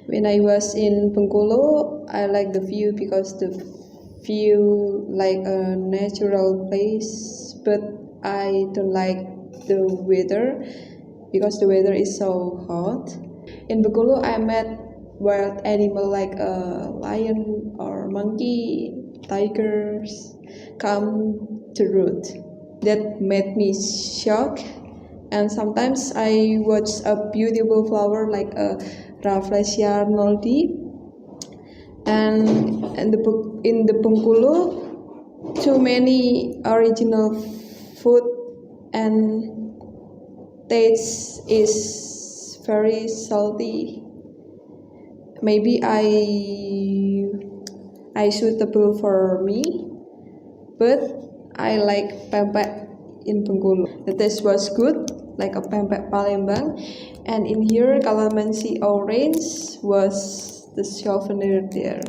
When I was in Bengkulu, I like the view because the view like a natural place, but I don't like the weather because the weather is so hot. In Bengkulu, I met wild animal like a lion or monkey, tigers come to root. That made me shocked. And sometimes I watch a beautiful flower like a Rafflesia noldi. And in the Bengkulu, too many original food and taste is very salty. Maybe I suitable for me, but I like pempek in Bengkulu. The taste was good, like a pempek Palembang, and in here calamansi orange was the souvenir there.